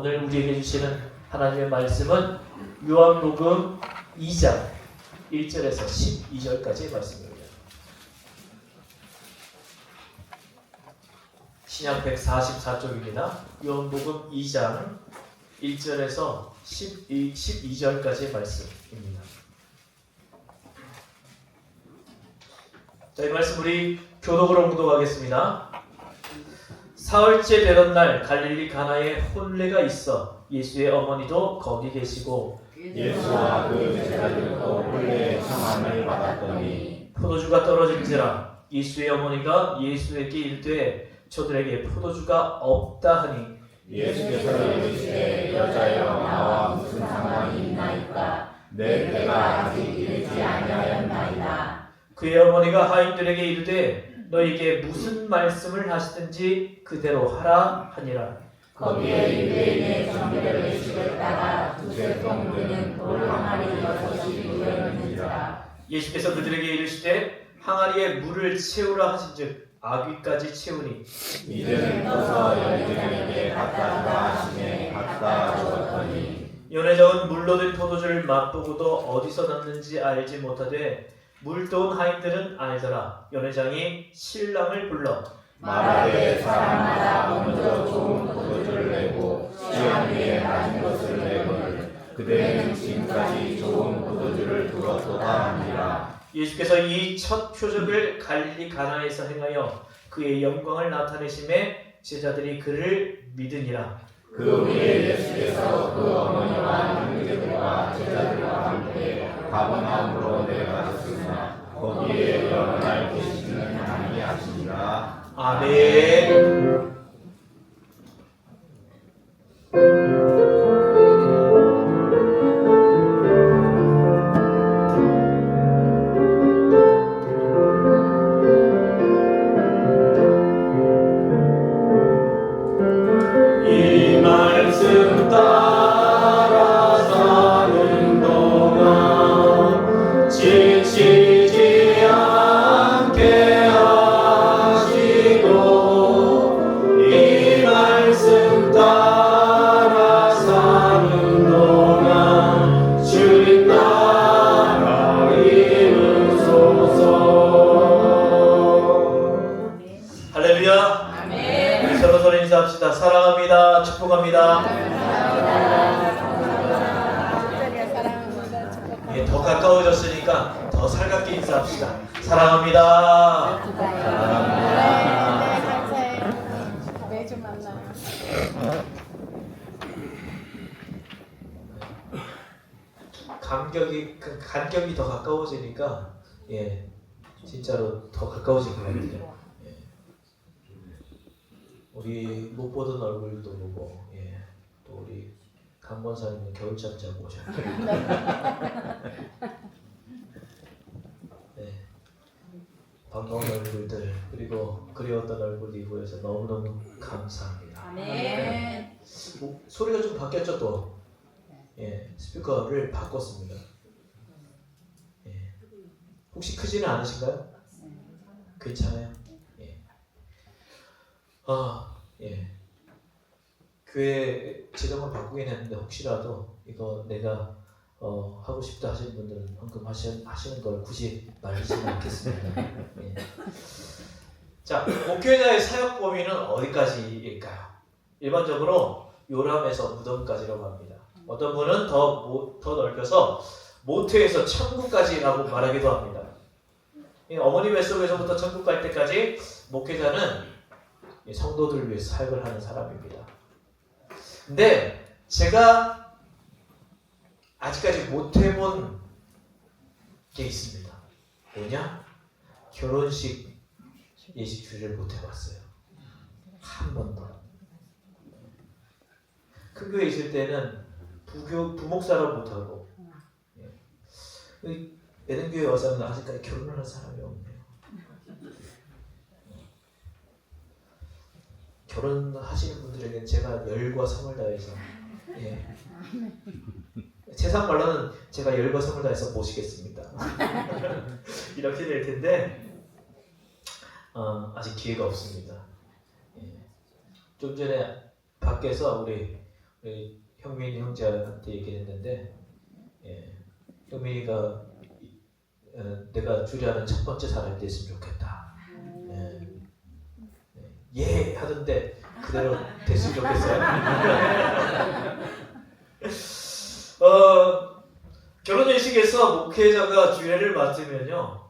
오늘 우리에게 주시는 하나님의 말씀은 요한복음 2장 1절에서 12절까지의 말씀입니다. 신약 144쪽입니다. 요한복음 2장 1절에서 12절까지의 말씀입니다. 자, 이 말씀 우리 교독으로 공독하겠습니다. 사흘째 되던 날 갈릴리 가나에 혼례가 있어 예수의 어머니도 거기 계시고 예수와 그 제자들도 혼례의 청함을 받았더니 포도주가 떨어진지라 예수의 어머니가 예수에게 이르되 저들에게 포도주가 없다 하니 예수께서 이르시되 여자여 나와 무슨 상관이 있나이까 내 때가 아직 이르지 아니하였나이다. 그의 어머니가 하인들에게 이르되 너에게 무슨 말씀을 하시든지 그대로 하라 하니라. 거기에 유대인의 정결을 식었다가 두세 통 드는 돌 항아리 6이 놓여있는지라. 예수께서 그들에게 이르시되 항아리에 물을 채우라 하신즉 아귀까지 채우니 이제는 떠서 여인들에게 갖다 주라 하시매 갖다 주었더니 연해져은 물로 된 포도주를 맛보고도 어디서 났는지 알지 못하되 물 떠온 하인들은 알더라. 연회장이 신랑을 불러 말하되 사람마다 먼저 좋은 포도주를 내고 취한 뒤에 낮은 것을 내거늘 그대는 지금까지 좋은 포도주를 두었도다 하니라. 예수께서 이 첫 표적을 갈릴리 가나에서 행하여 그의 영광을 나타내심에 제자들이 그를 믿으니라. 그 후에 예수께서 그 어머니와 형제들과 제자들과 함께 가버나움으로 내려가셨으나 거기에 여러 날 계시기는 아니하시니라. 아멘. 이 말씀 따라 사는 동안 지치지 않게 하시고 이 말씀 따라 사는 동안 주님 따라 이루소서. 할렐루야. 우리 서로 서로 인사합시다. 사랑합니다. 축복합니다. 예, 더 가까워졌으니까 더 살갑게 인사합시다. 사랑합니다. 매주 만나요. 간격이 더 가까워지니까 진짜로 더 가까워진 것 같아요. 우리 못 보던 얼굴도 보고, 또 우리 강권사님은 겨울잠 자고 오셨고, 반가운 얼굴들 그리고 그리웠던 얼굴이 보여서 너무너무 감사합니다. 아멘. 소리가 좀 바뀌었죠 또. 스피커를 바꿨습니다. 혹시 크지는 않으신가요? 괜찮아요? 교회 지정을 바꾸긴 했는데 혹시라도 이거 내가 하고 싶다 하시는 분들은 헌금하시는 걸 굳이 말리지는 않겠습니다. 자, 목회자의 사역 범위는 어디까지일까요? 일반적으로 요람에서 무덤까지라고 합니다. 어떤 분은 더 넓혀서 모태에서 천국까지라고 말하기도 합니다. 어머니 뱃속에서부터 천국 갈 때까지 목회자는 성도들을 위해서 사역을 하는 사람입니다. 근데 제가 아직까지 못 해본 게 있습니다. 뭐냐? 결혼식 예식주례를 못 해봤어요. 한 번도. 큰 교회 있을 때는 부목사를 못하고 예능교회 와서는 아직까지 결혼을 한 사람이 없네요. 결혼하시는 분들에게 제가 열과 성을 다해서 세상 말로는 제가 열과 성을 다해서 모시겠습니다. 이렇게 될 텐데 아직 기회가 없습니다. 좀 전에 밖에서 우리 형민이 형제한테 얘기를 했는데 형민이가 내가 주례하는 첫 번째 사람이 됐으면 좋겠다. 예 하던데 그대로 됐으면 좋겠어요. 결혼식에서 목회자가 주례를 맡으면요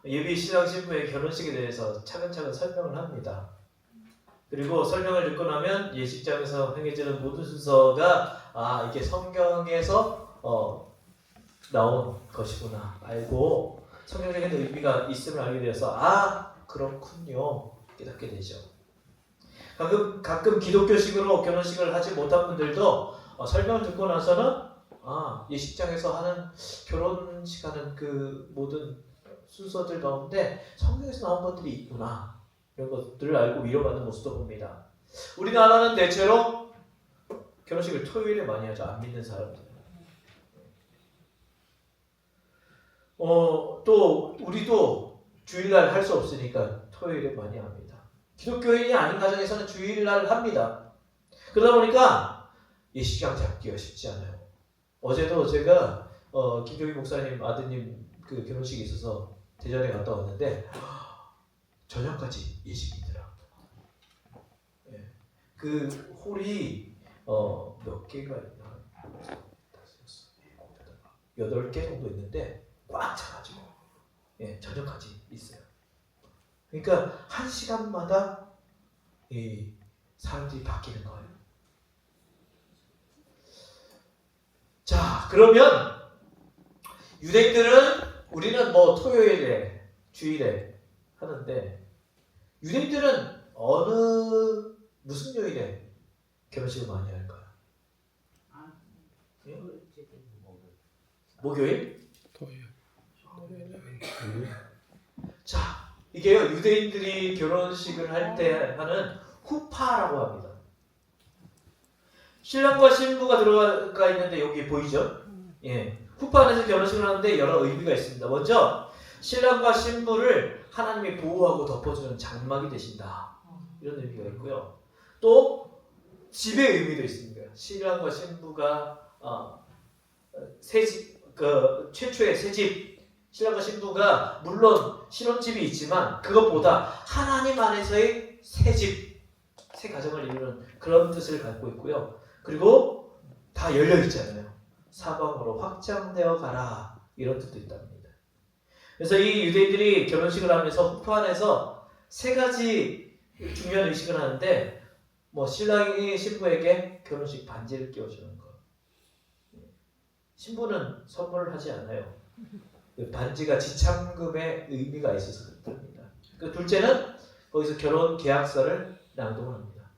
예비 신랑 신부의 결혼식에 대해서 차근차근 설명을 합니다. 그리고 설명을 듣고 나면 예식장에서 행해지는 모든 순서가 이게 성경에서 나온 것이구나 알고 성경적인 의미가 있음을 알게 되어서 그렇군요 깨닫게 되죠. 가끔 기독교식으로 결혼식을 하지 못한 분들도 설명을 듣고 나서는 예식장에서 하는 결혼식 하는 그 모든 순서들 가운데 성경에서 나온 것들이 있구나 이런 것들을 알고 위로받는 모습도 봅니다. 우리나라는 대체로 결혼식을 토요일에 많이 하죠. 안 믿는 사람들. 또 우리도 주일날 할 수 없으니까 토요일에 많이 합니다. 기독교인이 아닌 가정에서는 주일날 합니다. 그러다 보니까 예식장 잡기가 쉽지 않아요. 어제도 제가 김종희 목사님 아드님 그 결혼식이 있어서 대전에 갔다 왔는데 저녁까지 예식이더라고요. 그 홀이 몇 개가 있나? 8개 정도 있는데 꽉 차가지고 저녁까지 있어요. 그러니까 1시간마다 이 사람들이 바뀌는 거예요. 자, 그러면 유대인들은 우리는 뭐 토요일에 주일에 하는데 유대인들은 무슨 요일에 결혼식을 많이 할까요? 목요일? 토요일. 자, 이게요 유대인들이 결혼식을 할 때 하는 후파라고 합니다. 신랑과 신부가 들어가 있는데 여기 보이죠? 후파 안에서 결혼식을 하는데 여러 의미가 있습니다. 먼저 신랑과 신부를 하나님이 보호하고 덮어주는 장막이 되신다. 이런 의미가 있고요. 또 집의 의미도 있습니다. 신랑과 신부가 최초의 새집 신랑과 신부가 물론 신혼집이 있지만 그것보다 하나님 안에서의 새집, 새 가정을 이루는 그런 뜻을 갖고 있고요. 그리고 다 열려 있잖아요. 사방으로 확장되어 가라 이런 뜻도 있답니다. 그래서 이 유대인들이 결혼식을 하면서 후파 안에서 3가지 중요한 의식을 하는데 신랑이 신부에게 결혼식 반지를 끼워주는 것. 신부는 선물을 하지 않아요. 반지가 지참금의 의미가 있어서 그렇답니다. 그 둘째는 거기서 결혼 계약서를 낭독합니다.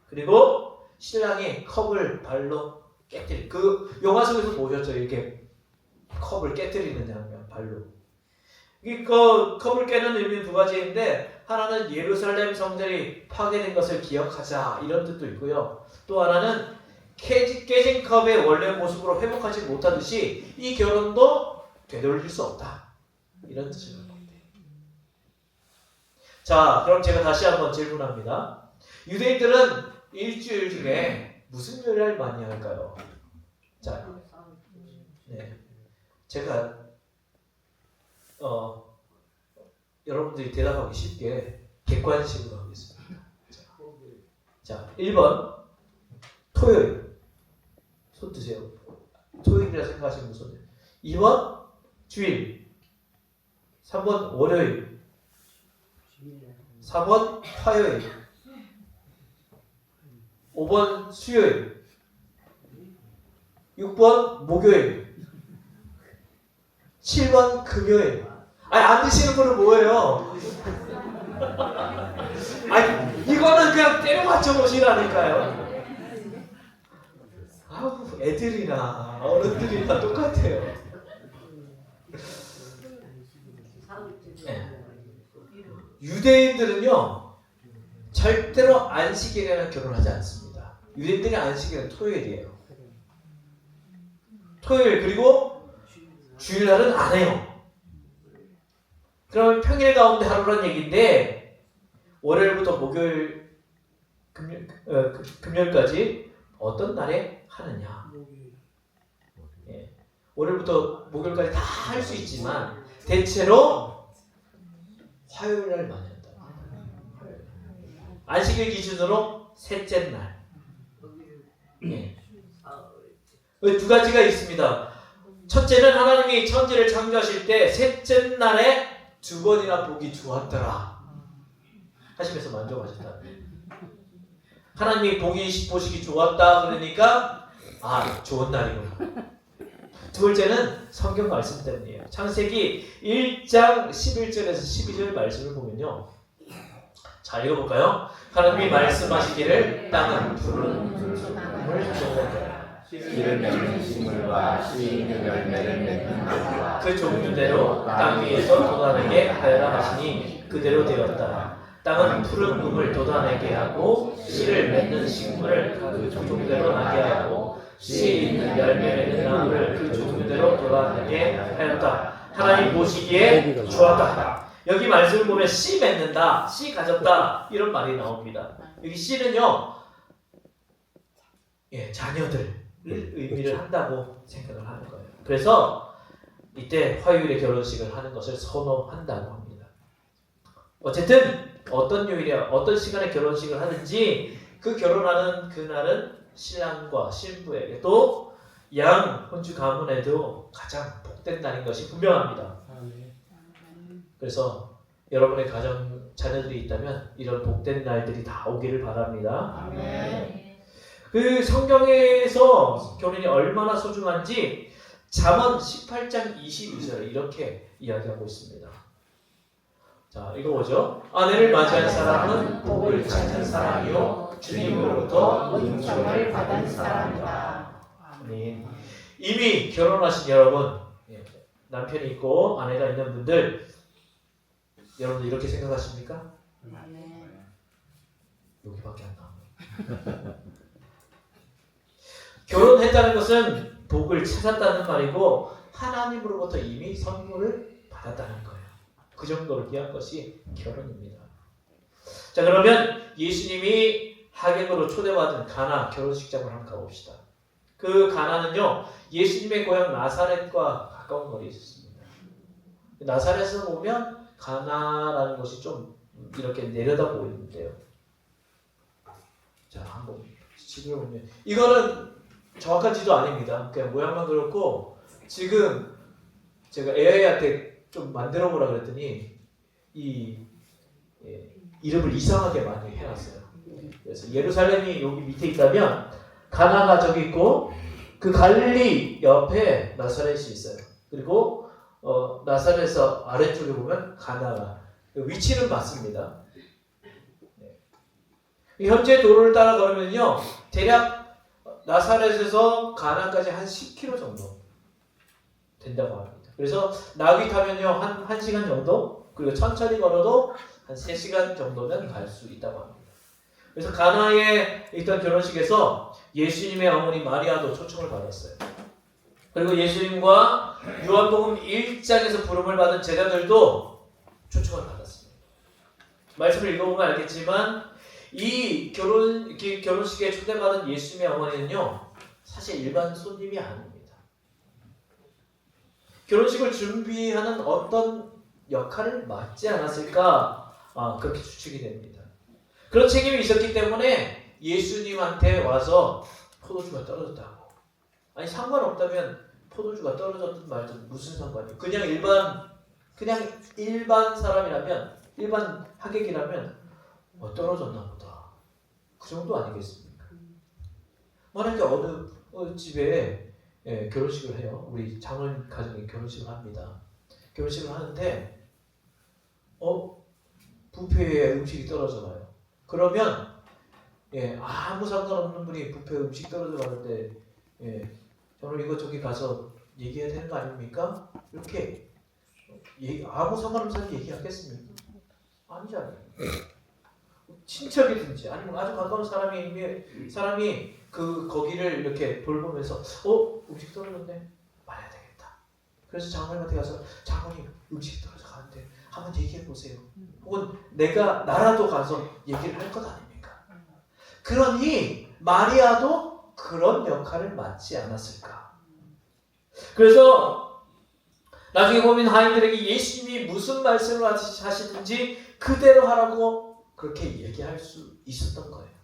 그리고 신랑이 컵을 발로 깨뜨리. 그 영화 속에서 보셨죠? 이렇게 컵을 깨뜨리는 장면 발로. 이 컵을 깨는 의미는 2가지인데 하나는 예루살렘 성전이 파괴된 것을 기억하자 이런 뜻도 있고요. 또 하나는 깨진 컵의 원래 모습으로 회복하지 못하듯이 이 결혼도 되돌릴 수 없다. 이런 뜻을 갖고 있대요. 자, 그럼 제가 다시 한번 질문합니다. 유대인들은 일주일 중에 무슨 요일을 많이 할까요? 자, 제가 여러분들이 대답하기 쉽게 객관식으로 하겠습니다. 자, 1번 토요일. 손 드세요. 토요일이라 생각하시는 손 드세요. 2번 주일. 3번 월요일. 4번 화요일. 5번 수요일. 6번 목요일. 7번 금요일. 안 드시는 분은 뭐예요? 이거는 그냥 때려 맞춰 보시라니까요. 애들이나 어른들이나 똑같아요. 유대인들은요 절대로 안식일에는 결혼하지 않습니다. 유대인들이 안식일은 토요일이에요. 토요일 그리고 주일날은 안 해요. 그러면 평일 가운데 하루란 얘기인데 월요일부터 목요일 금요일까지 어떤 날에 하느냐? 예. 월요일부터 목요일까지 다 할 수 있지만 대체로 화요일 날 많이 한다. 안식일 기준으로 셋째 날. 예. 두 가지가 있습니다. 첫째는 하나님이 천지를 창조하실 때 셋째 날에 2번이나 보기 좋았더라 하시면서 만족하셨다. 하나님이 보시기 좋았다 그러니까 좋은 날이구나. 두 번째는 성경 말씀 때문이에요. 창세기 1장 11절에서 12절 말씀을 보면요. 자, 읽어볼까요? 하나님이 말씀하시기를 땅은 푸른 풀을 좋아하더라. 씨를 맺는 식물과 씨 있는 열매를 맺는 나무와 그 종류대로 땅 위에서 돋아내게 하여라 하시니 그대로 되었다. 땅은 푸른 꿈을 돋아내게 하고 씨를 맺는 식물을 그 종류대로 나게 하고 씨 있는 열매 맺는 나무를 그 종류대로 돋아내게 하였다. 하나님 보시기에 좋았다. 여기 말씀을 보면 씨 맺는다, 씨 가졌다 이런 말이 나옵니다. 여기 씨는요, 자녀들 의미를 한다고 생각을 하는 거예요. 그래서 이때 화요일에 결혼식을 하는 것을 선호한다고 합니다. 어쨌든 어떤 요일에 어떤 시간에 결혼식을 하든지 그 결혼하는 그날은 신랑과 신부에게 또 양 혼주 가문에도 가장 복된 날인 것이 분명합니다. 그래서 여러분의 가정 자녀들이 있다면 이런 복된 날들이 다 오기를 바랍니다. 그 성경에서 결혼이 얼마나 소중한지 잠언 18장 22절에 이렇게 이야기하고 있습니다. 자, 읽어보죠. 아내를 맞이한 사람은 복을 찾은 사람이요 주님으로부터 은총을 받은 사람이다. 아멘. 이미 결혼하신 여러분, 남편이 있고 아내가 있는 분들, 여러분들 이렇게 생각하십니까? 여기밖에 안 나와요. 결혼했다는 것은 복을 찾았다는 말이고 하나님으로부터 이미 선물을 받았다는 거예요. 그 정도로 귀한 것이 결혼입니다. 자, 그러면 예수님이 하객으로 초대받은 가나 결혼식장을 한번 가봅시다. 그 가나는요, 예수님의 고향 나사렛과 가까운 거리에 있었습니다. 나사렛에서 보면 가나라는 것이 좀 이렇게 내려다 보이는데요. 자, 한번 지도를 보면 이거는 정확한 지도 아닙니다. 그냥 모양만 그렇고 지금 제가 AI한테 좀 만들어 보라 그랬더니 이름을 이상하게 많이 해놨어요. 그래서 예루살렘이 여기 밑에 있다면 가나가 저기 있고 그 갈릴리 옆에 나사렛이 있어요. 그리고 나사렛에서 아래쪽에 보면 가나가 위치는 맞습니다. 현재 도로를 따라 걸으면요 대략 나사렛에서 가나까지 한 10km 정도 된다고 합니다. 그래서 나귀 타면요 한 1시간 정도, 그리고 천천히 걸어도 한 3시간 정도는 갈 수 있다고 합니다. 그래서 가나에 있던 결혼식에서 예수님의 어머니 마리아도 초청을 받았어요. 그리고 예수님과 요한복음 1장에서 부름을 받은 제자들도 초청을 받았습니다. 말씀을 읽어보면 알겠지만 이 결혼식에 초대받은 예수님의 어머니는요 사실 일반 손님이 아닙니다. 결혼식을 준비하는 어떤 역할을 맡지 않았을까 그렇게 추측이 됩니다. 그런 책임이 있었기 때문에 예수님한테 와서 포도주가 떨어졌다고. 아니 상관없다면 포도주가 떨어졌든 말든 무슨 상관이에요. 그냥 일반 사람이라면, 일반 하객이라면 떨어졌나 보다. 그 정도 아니겠습니까? 만약에 어느 집에 결혼식을 해요. 우리 장원 가정이 결혼식을 합니다. 결혼식을 하는데 뷔페에 음식이 떨어져 가요. 그러면 아무 상관없는 분이 뷔페 음식 떨어져 가는데 저는 이거 저기 가서 얘기해야 되는 거 아닙니까? 이렇게 아무 상관없는 사람이 얘기하겠습니까? 아니잖아요. 친척이든지 아니면 아주 가까운 사람이 거기를 이렇게 돌보면서 음식 떨어졌네, 말해야 되겠다. 그래서 장모님한테 가서 장모님 음식이 떨어져 가는데 한번 얘기해 보세요. 혹은 나라도 가서 얘기를 할 것 아닙니까? 그러니 마리아도 그런 역할을 맡지 않았을까? 그래서 나중에 보면 하인들에게 예수님이 무슨 말씀을 하시든지 그대로 하라고 그렇게 얘기할 수 있었던 거예요.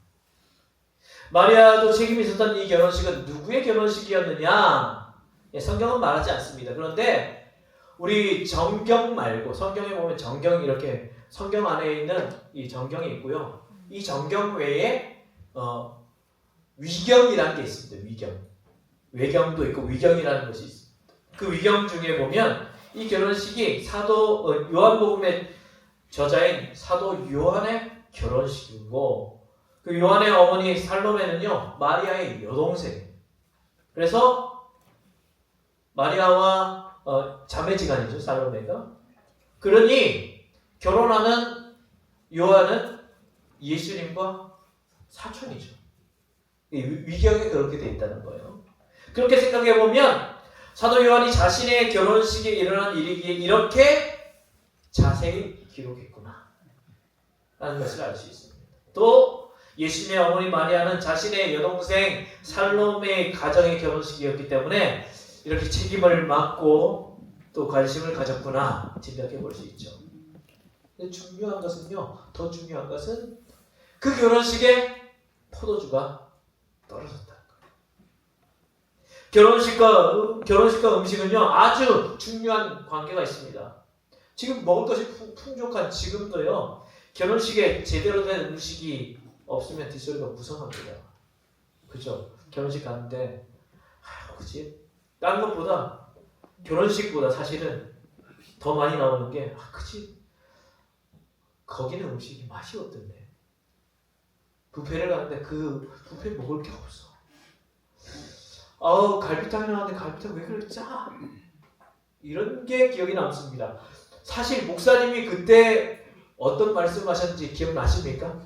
마리아도 책임이 있었던 이 결혼식은 누구의 결혼식이었느냐? 성경은 말하지 않습니다. 그런데 우리 정경 말고 성경에 보면 정경 이렇게 성경 안에 있는 이 정경이 있고요. 이 정경 외에 위경이라는 게 있습니다. 위경. 외경도 있고 위경이라는 것이 있습니다. 그 위경 중에 보면 이 결혼식이 사도 요한복음의 저자인 사도 요한의 결혼식이고 그 요한의 어머니 살로메는요 마리아의 여동생. 그래서 마리아와 자매지간이죠 살로메가. 그러니 결혼하는 요한은 예수님과 사촌이죠. 위경에 그렇게 돼 있다는 거예요. 그렇게 생각해 보면 사도 요한이 자신의 결혼식에 일어난 일이기에 이렇게 자세히 기록했구나 라는 것을 알 수 있습니다. 또 예수님의 어머니 마리아는 자신의 여동생 살로메의 가정의 결혼식이었기 때문에 이렇게 책임을 맡고 또 관심을 가졌구나 짐작해 볼 수 있죠. 근데 중요한 것은요, 더 중요한 것은 그 결혼식에 포도주가 떨어졌다. 결혼식과 음식은요 아주 중요한 관계가 있습니다. 지금 먹을 것이 풍족한 지금도요 결혼식에 제대로 된 음식이 없으면 뒷소리가 무성합니다. 그죠? 결혼식 가는데 그치? 다른 것보다 결혼식보다 사실은 더 많이 나오는 게 그치? 거기는 음식이 맛이 어떤데? 뷔페를 가는데 그 뷔페 먹을 게 없어. 갈비탕이 나왔는데 갈비탕 왜 그렇게 짜? 이런 게 기억이 남습니다. 사실 목사님이 그때 어떤 말씀하셨는지 기억나십니까?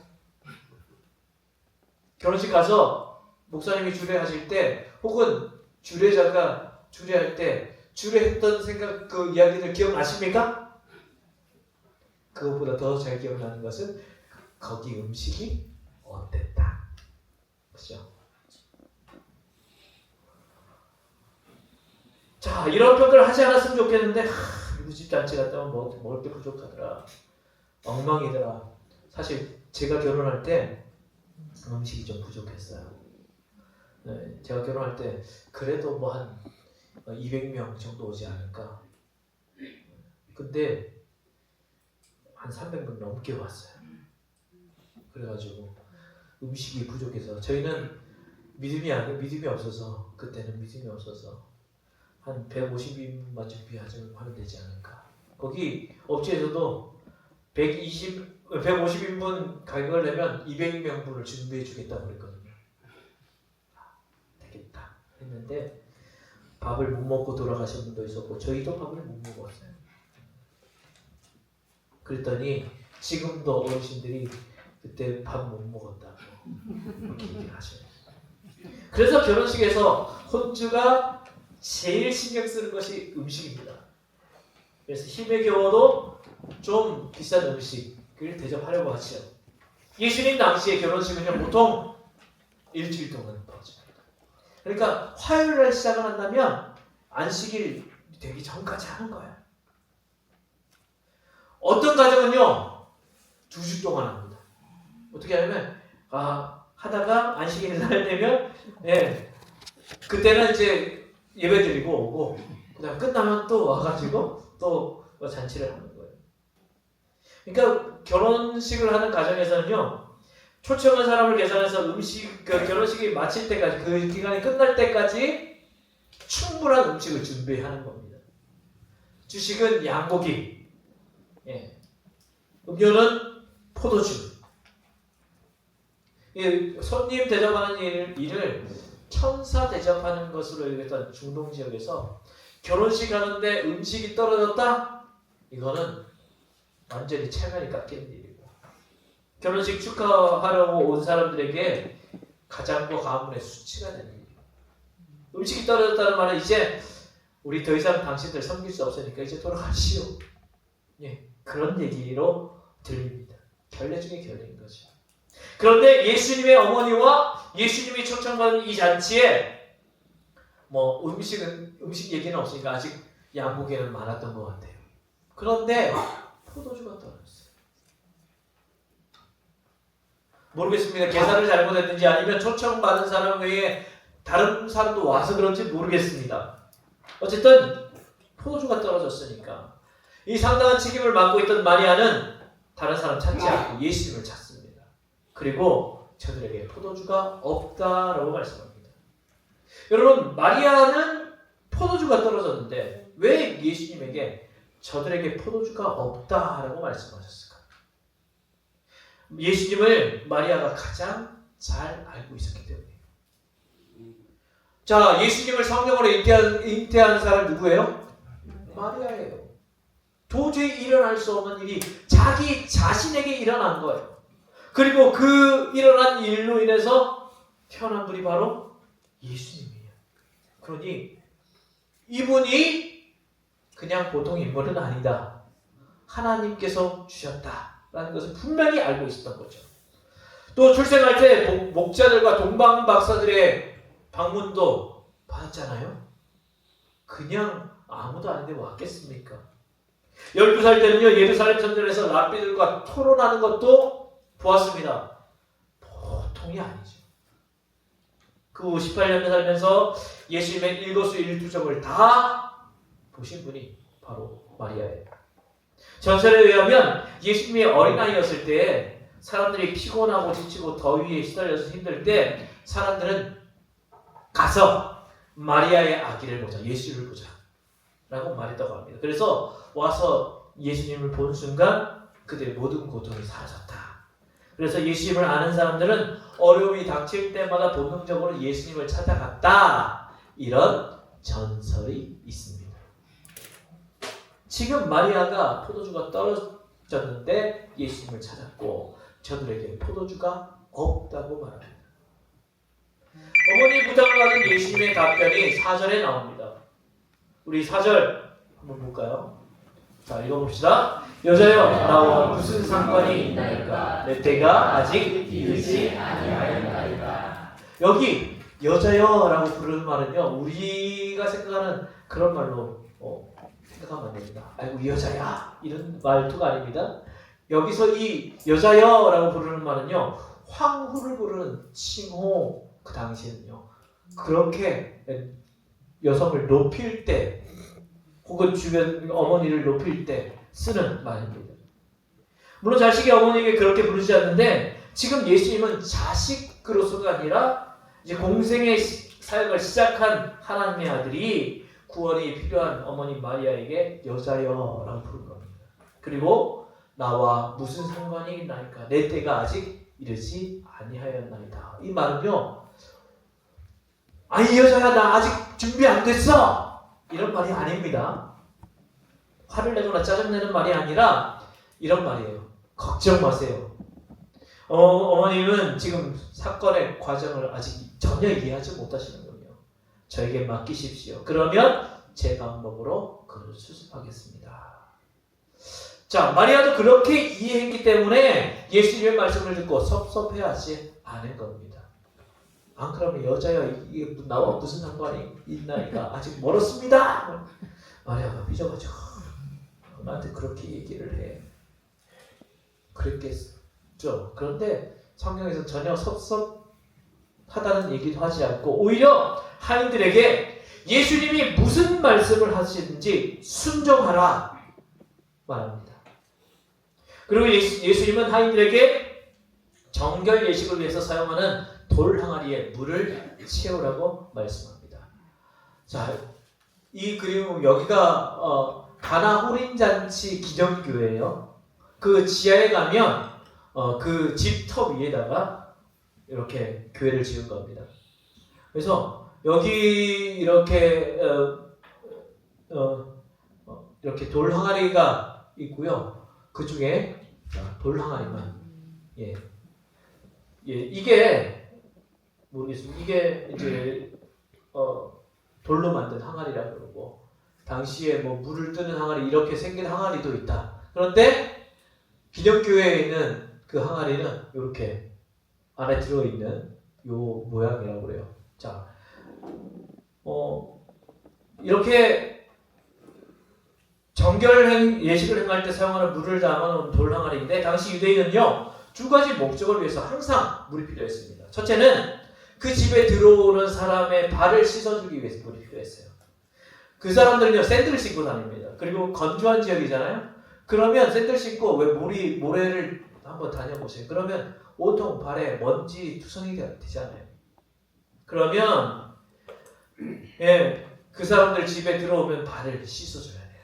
결혼식 가서 목사님이 주례하실 때 혹은 주례자가 주례할 때 주례했던 생각 그 이야기들 기억나십니까? 그것보다 더 잘 기억나는 것은 거기 음식이 어땠다. 그렇죠? 자, 이런 평가를 하지 않았으면 좋겠는데 우리 집 잔치 갔다 오면 먹을 게 부족하더라. 엉망이더라. 사실 제가 결혼할 때 음식이 좀 부족했어요. 네, 제가 결혼할 때 그래도 뭐 한 200명 정도 오지 않을까. 근데 한 300명 넘게 왔어요. 그래가지고 음식이 부족해서 저희는 믿음이 없어서 그때는 믿음이 없어서 한 150인분만 준비하면 되지 않을까. 거기 업체에서도 150인분 가격을 내면 200명분을 준비해 주겠다고 그랬거든요. 되겠다 했는데 밥을 못 먹고 돌아가신 분도 있었고 저희도 밥을 못 먹었어요. 그랬더니 지금도 어르신들이 그때 밥 못 먹었다고 그렇게 얘기를 하셔요. 그래서 결혼식에서 혼주가 제일 신경 쓰는 것이 음식입니다. 그래서 힘에 겨워도 좀 비싼 음식을 대접하려고 하죠. 예수님 당시의 결혼식은요 보통 일주일 동안 벌어집니다. 그러니까 화요일날 시작을 한다면 안식일 되기 전까지 하는 거예요. 어떤 가정은요 2주 동안 합니다. 어떻게 하냐면 하다가 안식일 날 되면 그때는 이제 예배 드리고 오고 그다음 끝나면 또 와가지고 또 잔치를 하는 거예요. 그러니까 결혼식을 하는 가정에서는요 초청한 사람을 계산해서 결혼식이 마칠 때까지 그 기간이 끝날 때까지 충분한 음식을 준비하는 겁니다. 주식은 양고기, 음료는 포도주. 손님 대접하는 일을 천사 대접하는 것으로 여겼던 중동 지역에서 결혼식 하는데 음식이 떨어졌다? 이거는 완전히 체면이 깎이는 일이고 결혼식 축하하려고 온 사람들에게 가장과 가문의 수치가 되는 일이고 음식이 떨어졌다는 말은 이제 우리 더 이상 당신들 섬길 수 없으니까 이제 돌아가시오. 그런 얘기로 들립니다. 결례 중에 결례인 거죠. 그런데 예수님의 어머니와 예수님이 초청받은 이 잔치에 뭐 음식 얘기는 없으니까 아직 양고기는 많았던 것 같아요. 그런데 포도주가 떨어졌어요. 모르겠습니다. 계산을 잘못했는지 아니면 초청받은 사람 외에 다른 사람도 와서 그런지 모르겠습니다. 어쨌든 포도주가 떨어졌으니까 이 상당한 책임을 맡고 있던 마리아는 다른 사람 찾지 않고 예수님을 찾습니다. 그리고 저들에게 포도주가 없다라고 말씀합니다. 여러분, 마리아는 포도주가 떨어졌는데 왜 예수님에게 저들에게 포도주가 없다라고 말씀하셨을까? 예수님을 마리아가 가장 잘 알고 있었기 때문이에요. 자, 예수님을 성령으로 잉태한 사람 누구예요? 마리아예요. 도저히 일어날 수 없는 일이 자기 자신에게 일어난 거예요. 그리고 그 일어난 일로 인해서 태어난 분이 바로 예수님이에요. 그러니 이분이 그냥 보통 인물은 아니다. 하나님께서 주셨다라는 것을 분명히 알고 있었던 거죠. 또 출생할 때 목자들과 동방박사들의 방문도 받았잖아요. 그냥 아무도 아닌데 왔겠습니까? 12살 때는요, 예루살렘 성전에서 랍비들과 토론하는 것도 보았습니다. 보통이 아니죠. 그 18년 살면서 예수님의 일거수일투족을 다 보신 분이 바로 마리아예요. 전설에 의하면 예수님이 어린아이였을 때 사람들이 피곤하고 지치고 더위에 시달려서 힘들 때 사람들은 가서 마리아의 아기를 보자, 예수를 보자 라고 말했다고 합니다. 그래서 와서 예수님을 본 순간 그들의 모든 고통이 사라졌다. 그래서 예수님을 아는 사람들은 어려움이 닥칠 때마다 본능적으로 예수님을 찾아갔다. 이런 전설이 있습니다. 지금 마리아가 포도주가 떨어졌는데 예수님을 찾았고 저들에게 포도주가 없다고 말합니다. 어머니 부탁을 받은 예수님의 답변이 4절에 나옵니다. 우리 4절 한번 볼까요? 자, 읽어봅시다. 여자여, 나와 무슨 상관이 있나이까? 내 때가 아직 이르지 아니하였나이다. 여기 여자여라고 부르는 말은요, 우리가 생각하는 그런 말로 생각하면 안 됩니다. 아이고 이 여자야 이런 말투가 아닙니다. 여기서 이 여자여라고 부르는 말은요, 황후를 부르는 칭호. 그 당시에는요, 그렇게 여성을 높일 때 혹은 주변 어머니를 높일 때 쓰는 말입니다. 물론 자식이 어머니에게 그렇게 부르지 않는데 지금 예수님은 자식으로서가 아니라 이제 공생의 사역을 시작한 하나님의 아들이 구원이 필요한 어머니 마리아에게 여자여라고 부르는 겁니다. 그리고 나와 무슨 상관이 있나이까? 내 때가 아직 이르지 아니하였나이다. 이 말은요, 아니 여자야 나 아직 준비 안 됐어 이런 말이 아닙니다. 화를 내거나 짜증내는 말이 아니라 이런 말이에요. 걱정 마세요. 어머님은 지금 사건의 과정을 아직 전혀 이해하지 못하시는군요. 저에게 맡기십시오. 그러면 제 방법으로 그를 수습하겠습니다. 자, 마리아도 그렇게 이해했기 때문에 예수님의 말씀을 듣고 섭섭해하지 않은 겁니다. 안 그러면 여자야 이게 나와 무슨 상관이 있나이까? 아직 멀었습니다. 마리아가 삐져가지고 나한테 그렇게 얘기를 해. 그랬겠죠. 그런데 성경에서 전혀 섭섭하다는 얘기도 하지 않고 오히려 하인들에게 예수님이 무슨 말씀을 하시는지 순종하라 말합니다. 그리고 예수님은 하인들에게 정결 예식을 위해서 사용하는 돌 항아리에 물을 채우라고 말씀합니다. 자, 이 그림 여기가 가나 호린잔치 기념교회예요. 그 지하에 가면 그 집 터 위에다가 이렇게 교회를 지은 겁니다. 그래서 여기 이렇게 이렇게 돌 항아리가 있고요. 그 중에 돌 항아리만 이게 모르겠습니다. 이게 이제 돌로 만든 항아리라 그러고 당시에 뭐 물을 뜨는 항아리 이렇게 생긴 항아리도 있다. 그런데 기념교회에 있는 그 항아리는 이렇게 안에 들어있는 요 모양이라고 그래요. 자, 이렇게 정결 예식을 행할 때 사용하는 물을 담아놓은 돌 항아리인데 당시 유대인은요 2가지 목적을 위해서 항상 물이 필요했습니다. 첫째는 그 집에 들어오는 사람의 발을 씻어주기 위해서 물이 필요했어요. 그 사람들은요 샌들을 신고 다닙니다. 그리고 건조한 지역이잖아요. 그러면 샌들 신고 왜 모래를 한번 다녀보세요. 그러면 온통 발에 먼지 투성이가 되잖아요. 그러면 그 사람들 집에 들어오면 발을 씻어줘야 돼요.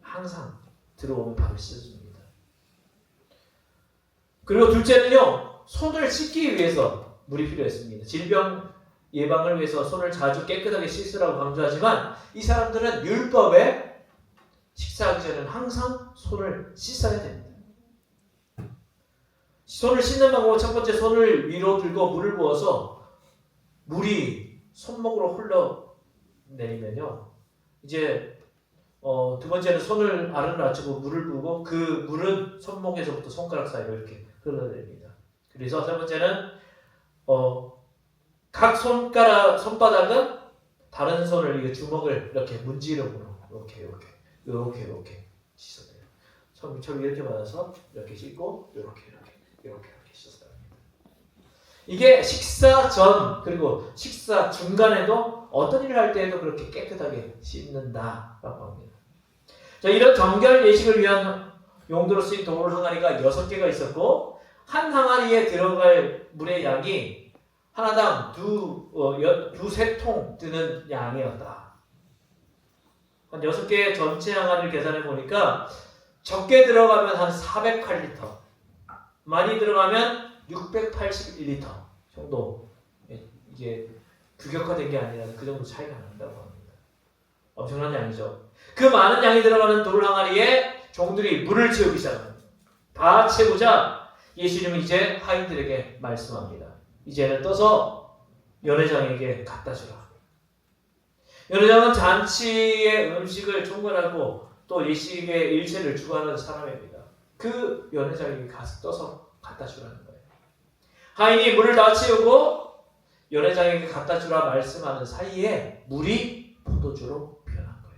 항상 들어오면 발을 씻어줍니다. 그리고 둘째는요 손을 씻기 위해서 물이 필요했습니다. 질병 예방을 위해서 손을 자주 깨끗하게 씻으라고 강조하지만 이 사람들은 율법에 식사하기 전에는 항상 손을 씻어야 됩니다. 손을 씻는 방법은 첫 번째 손을 위로 들고 물을 부어서 물이 손목으로 흘러내리면요 이제 두 번째는 손을 아래로 낮추고 물을 부고 그 물은 손목에서부터 손가락 사이로 이렇게 흘러내립니다. 그래서 세 번째는 각 손바닥은 다른 손을 이 주먹을 이렇게 문지름으로 이렇게 씻어내요. 처럼 이렇게 받아서 이렇게 씻고 이렇게 씻어야 합니다. 이게 식사 전 그리고 식사 중간에도 어떤 일을 할 때에도 그렇게 깨끗하게 씻는다라고 합니다. 자, 이런 정결 예식을 위한 용도로 쓰인 돌 항아리가 6개가 있었고 한 항아리에 들어갈 물의 양이 하나당 두세 통 드는 양이었다. 한 6개 전체 항아리를 계산해 보니까 적게 들어가면 한 408리터, 많이 들어가면 681리터 정도. 이게 규격화된 게 아니라 그 정도 차이가 난다고 합니다. 엄청난 양이죠. 그 많은 양이 들어가는 돌 항아리에 종들이 물을 채우기 시작합니다. 다 채우자 예수님은 이제 하인들에게 말씀합니다. 이제는 떠서 연회장에게 갖다 주라. 연회장은 잔치의 음식을 총괄하고 또 예식의 일체를 주관하는 사람입니다. 그 연회장에게 가서 떠서 갖다 주라는 거예요. 하인이 물을 다 채우고 연회장에게 갖다 주라 말씀하는 사이에 물이 포도주로 변한 거예요.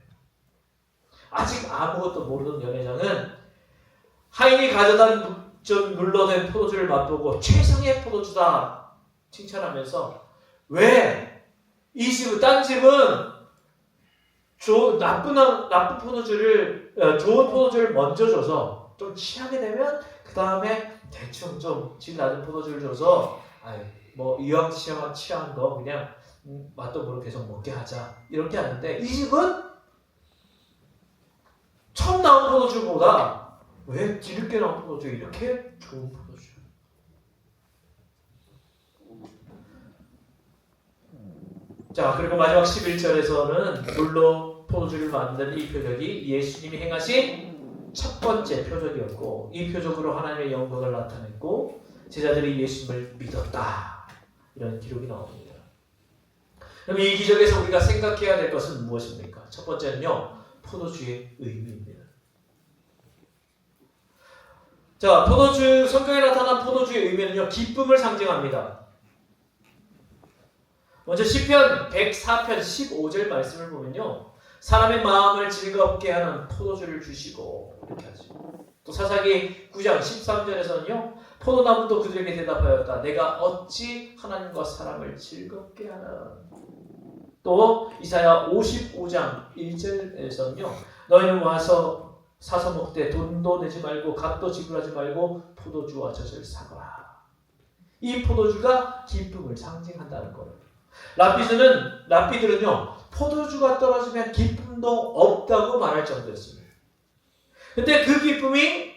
아직 아무것도 모르던 연회장은 하인이 가져다 준 물로 된 포도주를 맛보고 최상의 포도주다 칭찬하면서 왜 이 집은 딴 집은 나쁜 포도주를 좋은 포도주를 먼저 줘서 좀 취하게 되면 그 다음에 대충 좀 질 낮은 포도주를 줘서 뭐 이왕 취한 거 그냥 맛도 모르고 계속 먹게 하자 이렇게 하는데 이 집은 처음 나온 포도주보다 왜 뒤늦게 나온 포도주 이렇게 좋은 포도주. 자, 그리고 마지막 11절에서는 물로 포도주를 만든 이 표적이 예수님이 행하신 첫 번째 표적이었고 이 표적으로 하나님의 영광을 나타냈고 제자들이 예수님을 믿었다. 이런 기록이 나옵니다. 그럼 이 기적에서 우리가 생각해야 될 것은 무엇입니까? 첫 번째는요. 포도주의 의미입니다. 자, 성경에 나타난 포도주의 의미는요. 기쁨을 상징합니다. 먼저 시편 104편 15절 말씀을 보면요. 사람의 마음을 즐겁게 하는 포도주를 주시고 이렇게 하죠. 또 사사기 9장 13절에서는요. 포도나무도 그들에게 대답하였다. 내가 어찌 하나님과 사람을 즐겁게 하나. 또 이사야 55장 1절에서는요. 너희는 와서 사서 먹되 돈도 내지 말고 값도 지불하지 말고 포도주와 젖을 사거라. 이 포도주가 기쁨을 상징한다는 거예요. 랍비들은요 포도주가 떨어지면 기쁨도 없다고 말할 정도였습니다. 근데 그 기쁨이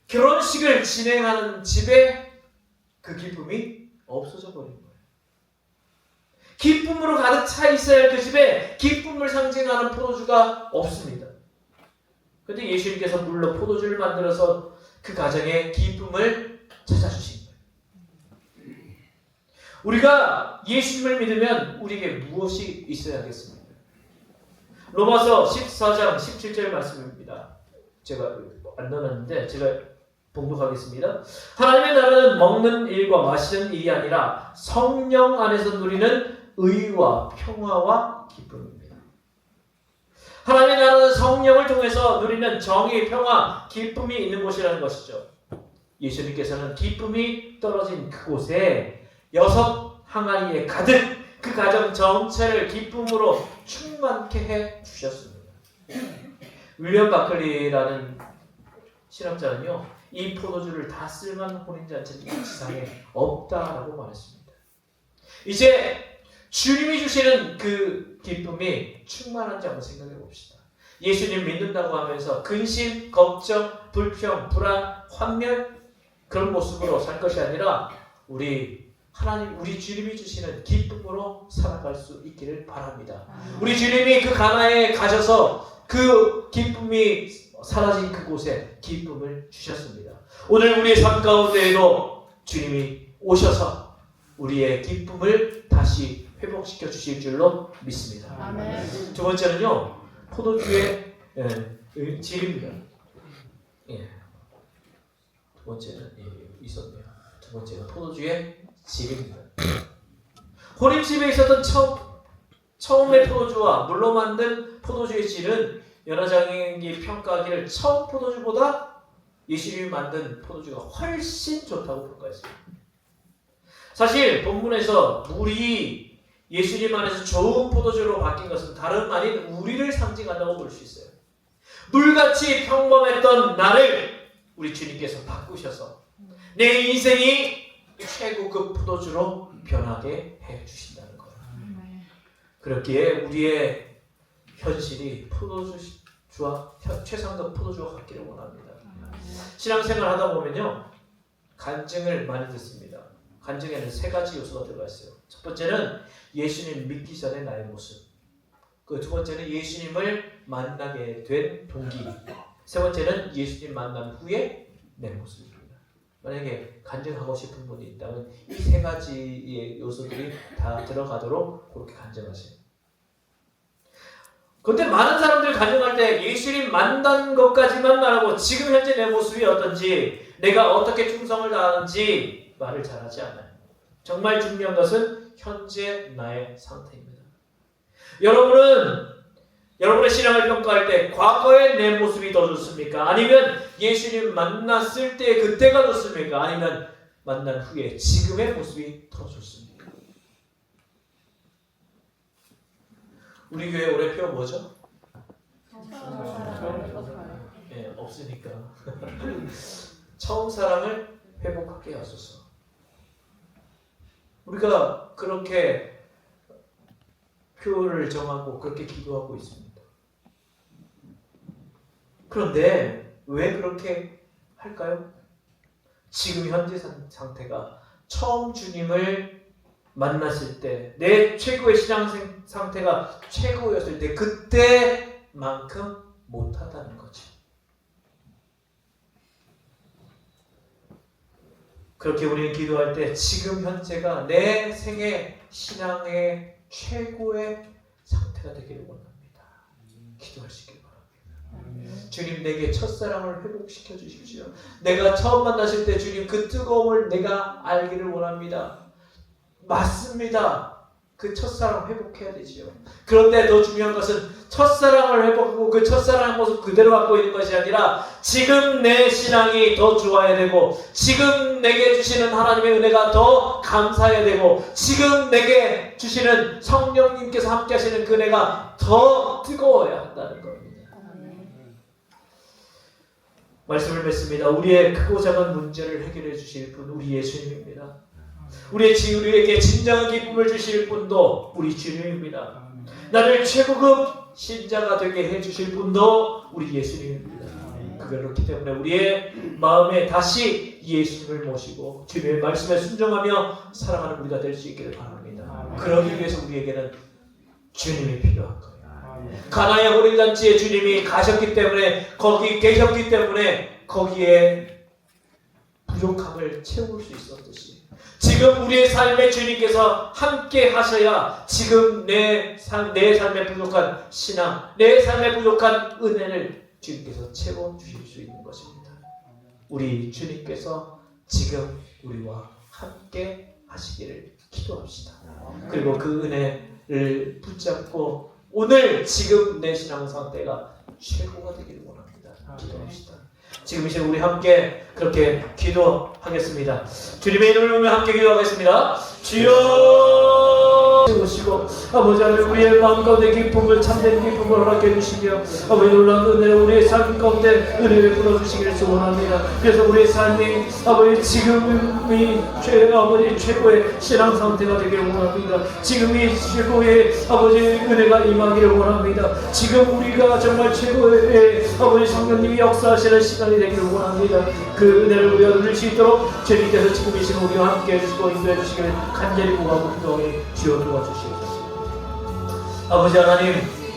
결혼식을 진행하는 집에 그 기쁨이 없어져 버린 거예요. 기쁨으로 가득 차 있어야 할 그 집에 기쁨을 상징하는 포도주가 없습니다. 근데 예수님께서 물로 포도주를 만들어서 그 가정에 기쁨을 찾아주신 거예요. 우리가 예수님을 믿으면 우리에게 무엇이 있어야겠습니까? 로마서 14장 17절 말씀입니다. 제가 안 넣었는데 제가 봉독하겠습니다. 하나님의 나라는 먹는 일과 마시는 일이 아니라 성령 안에서 누리는 의와 평화와 기쁨입니다. 하나님의 나라는 성령을 통해서 누리는 정의, 평화, 기쁨이 있는 곳이라는 것이죠. 예수님께서는 기쁨이 떨어진 그곳에 6 항아리에 가득 그 가정 전체를 기쁨으로 충만케 해 주셨습니다. 윌리엄 바클리라는 신학자는요, 이 포도주를 다 쓸만한 혼인잔치는 이 지상에 없다라고 말했습니다. 이제 주님이 주시는 그 기쁨이 충만한지 한번 생각해 봅시다. 예수님 믿는다고 하면서 근심, 걱정, 불평, 불안, 환멸 그런 모습으로 살 것이 아니라 우리 주님이 주시는 기쁨으로 살아갈 수 있기를 바랍니다. 우리 주님이 그 가나에 가셔서 그 기쁨이 사라진 그곳에 기쁨을 주셨습니다. 오늘 우리의 삶 가운데에도 주님이 오셔서 우리의 기쁨을 다시 회복시켜 주실 줄로 믿습니다. 아멘. 두 번째는요, 포도주의 질입니다. 두 번째는 있었네요. 두 번째는 포도주의 질입니다. 혼인집에 있었던 처음의 포도주와 물로 만든 포도주의 질은 연화장이 평가하기를 처음 포도주보다 예수님이 만든 포도주가 훨씬 좋다고 평가했습니다. 사실 본문에서 물이 예수님 안에서 좋은 포도주로 바뀐 것은 다름 아닌 우리를 상징한다고 볼 수 있어요. 물같이 평범했던 나를 우리 주님께서 바꾸셔서 내 인생이 최고급 포도주로 변하게 해주신다는 거예요. 그렇기에 우리의 현실이 포도주와 최상급 포도주와 같기를 원합니다. 신앙생활 하다 보면요, 간증을 많이 듣습니다. 간증에는 3가지 요소가 들어가 있어요. 첫 번째는 예수님 믿기 전에 나의 모습. 그 두 번째는 예수님을 만나게 된 동기. 세 번째는 예수님 만난 후에 내 모습입니다. 만약에 간증하고 싶은 분이 있다면 이 3가지의 요소들이 다 들어가도록 그렇게 간증하세요. 그런데 많은 사람들이 간증할 때 예수님 만난 것까지만 말하고 지금 현재 내 모습이 어떤지, 내가 어떻게 충성을 다하는지 말을 잘하지 않아요. 정말 중요한 것은 현재 나의 상태입니다. 여러분의 신앙을 평가할 때 과거의 내 모습이 더 좋습니까? 아니면 예수님 만났을 때 그때가 좋습니까? 아니면 만난 후에 지금의 모습이 더 좋습니까? 우리 교회 올해표 뭐죠? 네, 없으니까. 처음 사랑을 회복하게 하소서. 우리가 그렇게 표를 정하고 그렇게 기도하고 있습니다. 그런데 왜 그렇게 할까요? 지금 현재 상태가 처음 주님을 만났을 때, 내 최고의 신앙 상태가 최고였을 때 그때만큼 못하다는 거죠. 그렇게 우리는 기도할 때 지금 현재가 내 생애 신앙의 최고의 상태가 되기를 원합니다. 기도할 수 있기를 바랍니다. 주님, 내게 첫사랑을 회복시켜 주십시오. 내가 처음 만나실 때 주님 그 뜨거움을 내가 알기를 원합니다. 맞습니다. 그 첫사랑 회복해야 되지요. 그런데 더 중요한 것은 첫사랑을 회복하고 그 첫사랑의 모습 그대로 갖고 있는 것이 아니라 지금 내 신앙이 더 좋아야 되고, 지금 내게 주시는 하나님의 은혜가 더 감사해야 되고, 지금 내게 주시는 성령님께서 함께 하시는 그 은혜가 더 뜨거워야 한다는 겁니다. 말씀을 맺습니다. 우리의 크고 작은 문제를 해결해 주실 분 우리 예수님입니다. 우리에게 진정한 기쁨을 주실 분도 우리 주님입니다. 나를 최고급 신자가 되게 해주실 분도 우리 예수님입니다. 그렇기 때문에 우리의 마음에 다시 예수님을 모시고 주님의 말씀에 순종하며 살아가는 우리가 될 수 있기를 바랍니다. 그러기 위해서 우리에게는 주님이 필요한 거예요. 가나의 혼인잔치에 주님이 가셨기 때문에, 거기 계셨기 때문에 거기에 부족함을 채울 수 있었듯이 지금 우리의 삶에 주님께서 함께 하셔야 지금 내 삶에 부족한 신앙, 내 삶에 부족한 은혜를 주님께서 채워주실 수 있는 것입니다. 우리 주님께서 지금 우리와 함께 하시기를 기도합시다. 그리고 그 은혜를 붙잡고 오늘 지금 내 신앙 상태가 최고가 되기를 원합니다. 기도합시다. 지금 이제 우리 함께 그렇게 기도하겠습니다. 주님의 이름을 부르며 함께 기도하겠습니다. 주여 오시고 아버지 하나님 우리의 마음 가운데 기쁨을 참된 기쁨을 허락해 주시며 아버지 놀라운 은혜를 우리의 삶 가운데 은혜를 불어주시기를 소원합니다. 그래서 우리의 삶이 아버지 지금이 아버지 최고의 신앙 상태가 되기를 원합니다. 지금이 최고의 아버지 은혜가 임하기를 원합니다. 지금 우리가 정말 최고의 아버지 성령님이 역사하시는 시간이 되기를 원합니다. 그 은혜를 우리가 누릴 수 있도록 주님께서 지금 이 시간 우리와 함께 해주시고 인도해 주시기를 간절히 구하고 기도하니 주여 도와주시옵소서. 아버지 하나님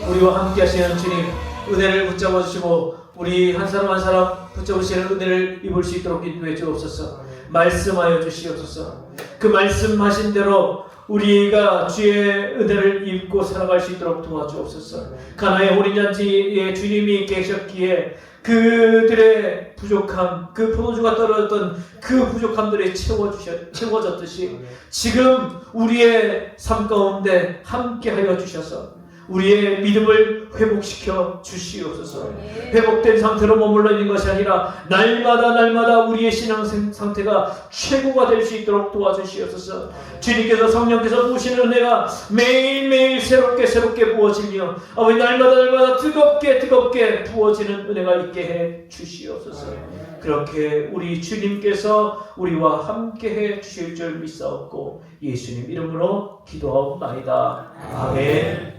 우리와 함께 하시는 주님 은혜를 붙잡아 주시고 우리 한 사람 한 사람 붙잡으시는 은혜를 입을 수 있도록 인도해 주옵소서. 말씀하여 주시옵소서. 그 말씀하신 대로 우리가 주의 은혜를 입고 살아갈 수 있도록 도와주옵소서. 가나의 혼인잔치에 주님이 계셨기에 그들의 부족함, 그 포도주가 떨어졌던 그 부족함들이 채워졌듯이 지금 우리의 삶 가운데 함께하여 주셔서 우리의 믿음을 회복시켜 주시옵소서. 회복된 상태로 머물러 있는 것이 아니라 날마다 우리의 신앙 상태가 최고가 될 수 있도록 도와주시옵소서. 주님께서 성령께서 부으시는 은혜가 매일매일 새롭게 부어지며 아버지 날마다 뜨겁게 부어지는 은혜가 있게 해 주시옵소서. 그렇게 우리 주님께서 우리와 함께해 주실 줄 믿사옵고 예수님 이름으로 기도하옵나이다. 아멘.